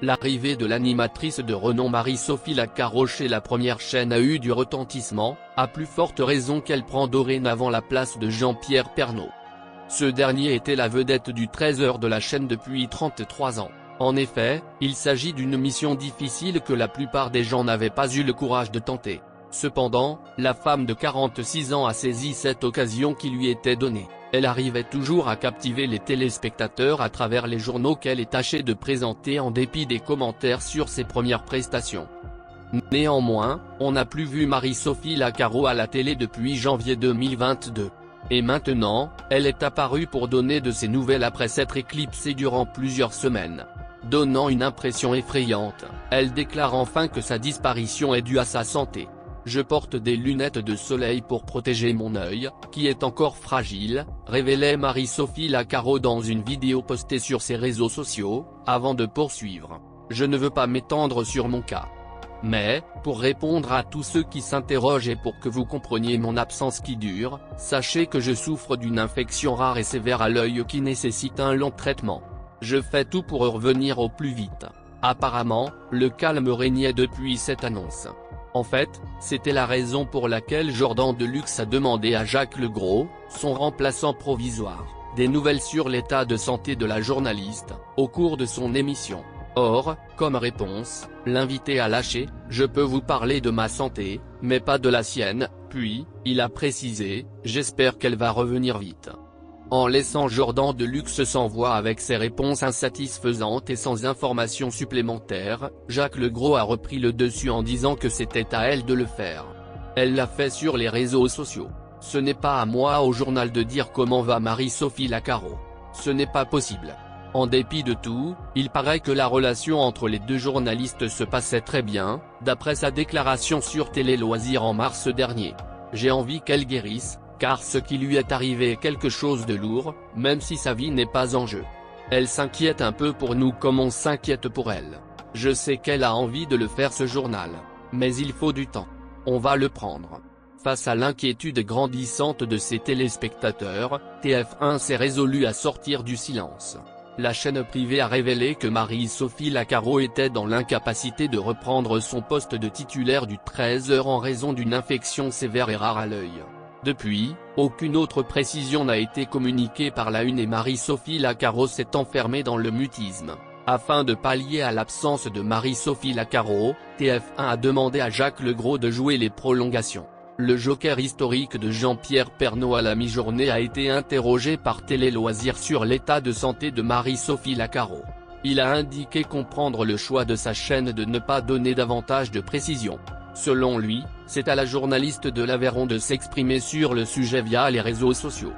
L'arrivée de l'animatrice de renom Marie-Sophie Lacaro chez la première chaîne a eu du retentissement, à plus forte raison qu'elle prend dorénavant la place de Jean-Pierre Pernaut. Ce dernier était la vedette du 13h de la chaîne depuis 33 ans. En effet, il s'agit d'une mission difficile que la plupart des gens n'avaient pas eu le courage de tenter. Cependant, la femme de 46 ans a saisi cette occasion qui lui était donnée. Elle arrivait toujours à captiver les téléspectateurs à travers les journaux qu'elle est tâchée de présenter en dépit des commentaires sur ses premières prestations. Néanmoins, on n'a plus vu Marie-Sophie Lacaro à la télé depuis janvier 2022. Et maintenant, elle est apparue pour donner de ses nouvelles après s'être éclipsée durant plusieurs semaines. Donnant une impression effrayante, elle déclare enfin que sa disparition est due à sa santé. Je porte des lunettes de soleil pour protéger mon œil, qui est encore fragile, révélait Marie-Sophie Lacaro dans une vidéo postée sur ses réseaux sociaux, avant de poursuivre. Je ne veux pas m'étendre sur mon cas. Mais, pour répondre à tous ceux qui s'interrogent et pour que vous compreniez mon absence qui dure, sachez que je souffre d'une infection rare et sévère à l'œil qui nécessite un long traitement. Je fais tout pour revenir au plus vite. Apparemment, le calme régnait depuis cette annonce. En fait, c'était la raison pour laquelle Jordan Deluxe a demandé à Jacques Legros, son remplaçant provisoire, des nouvelles sur l'état de santé de la journaliste, au cours de son émission. Or, comme réponse, l'invité a lâché « Je peux vous parler de ma santé, mais pas de la sienne », puis, il a précisé « J'espère qu'elle va revenir vite ». En laissant Jordan Deluxe sans voix avec ses réponses insatisfaisantes et sans informations supplémentaires, Jacques Legros a repris le dessus en disant que c'était à elle de le faire. Elle l'a fait sur les réseaux sociaux. Ce n'est pas à moi au journal de dire comment va Marie-Sophie Lacaro. Ce n'est pas possible. En dépit de tout, il paraît que la relation entre les deux journalistes se passait très bien, d'après sa déclaration sur Télé Loisirs en mars dernier. J'ai envie qu'elle guérisse, car ce qui lui est arrivé est quelque chose de lourd, même si sa vie n'est pas en jeu. Elle s'inquiète un peu pour nous comme on s'inquiète pour elle. Je sais qu'elle a envie de le faire ce journal. Mais il faut du temps. On va le prendre. Face à l'inquiétude grandissante de ses téléspectateurs, TF1 s'est résolu à sortir du silence. La chaîne privée a révélé que Marie-Sophie Lacaro était dans l'incapacité de reprendre son poste de titulaire du 13h en raison d'une infection sévère et rare à l'œil. Depuis, aucune autre précision n'a été communiquée par la Une et Marie-Sophie Lacaro s'est enfermée dans le mutisme. Afin de pallier à l'absence de Marie-Sophie Lacaro, TF1 a demandé à Jacques Legros de jouer les prolongations. Le joker historique de Jean-Pierre Pernaut à la mi-journée a été interrogé par Télé Loisirs sur l'état de santé de Marie-Sophie Lacaro. Il a indiqué comprendre le choix de sa chaîne de ne pas donner davantage de précisions. Selon lui, c'est à la journaliste de l'Aveyron de s'exprimer sur le sujet via les réseaux sociaux.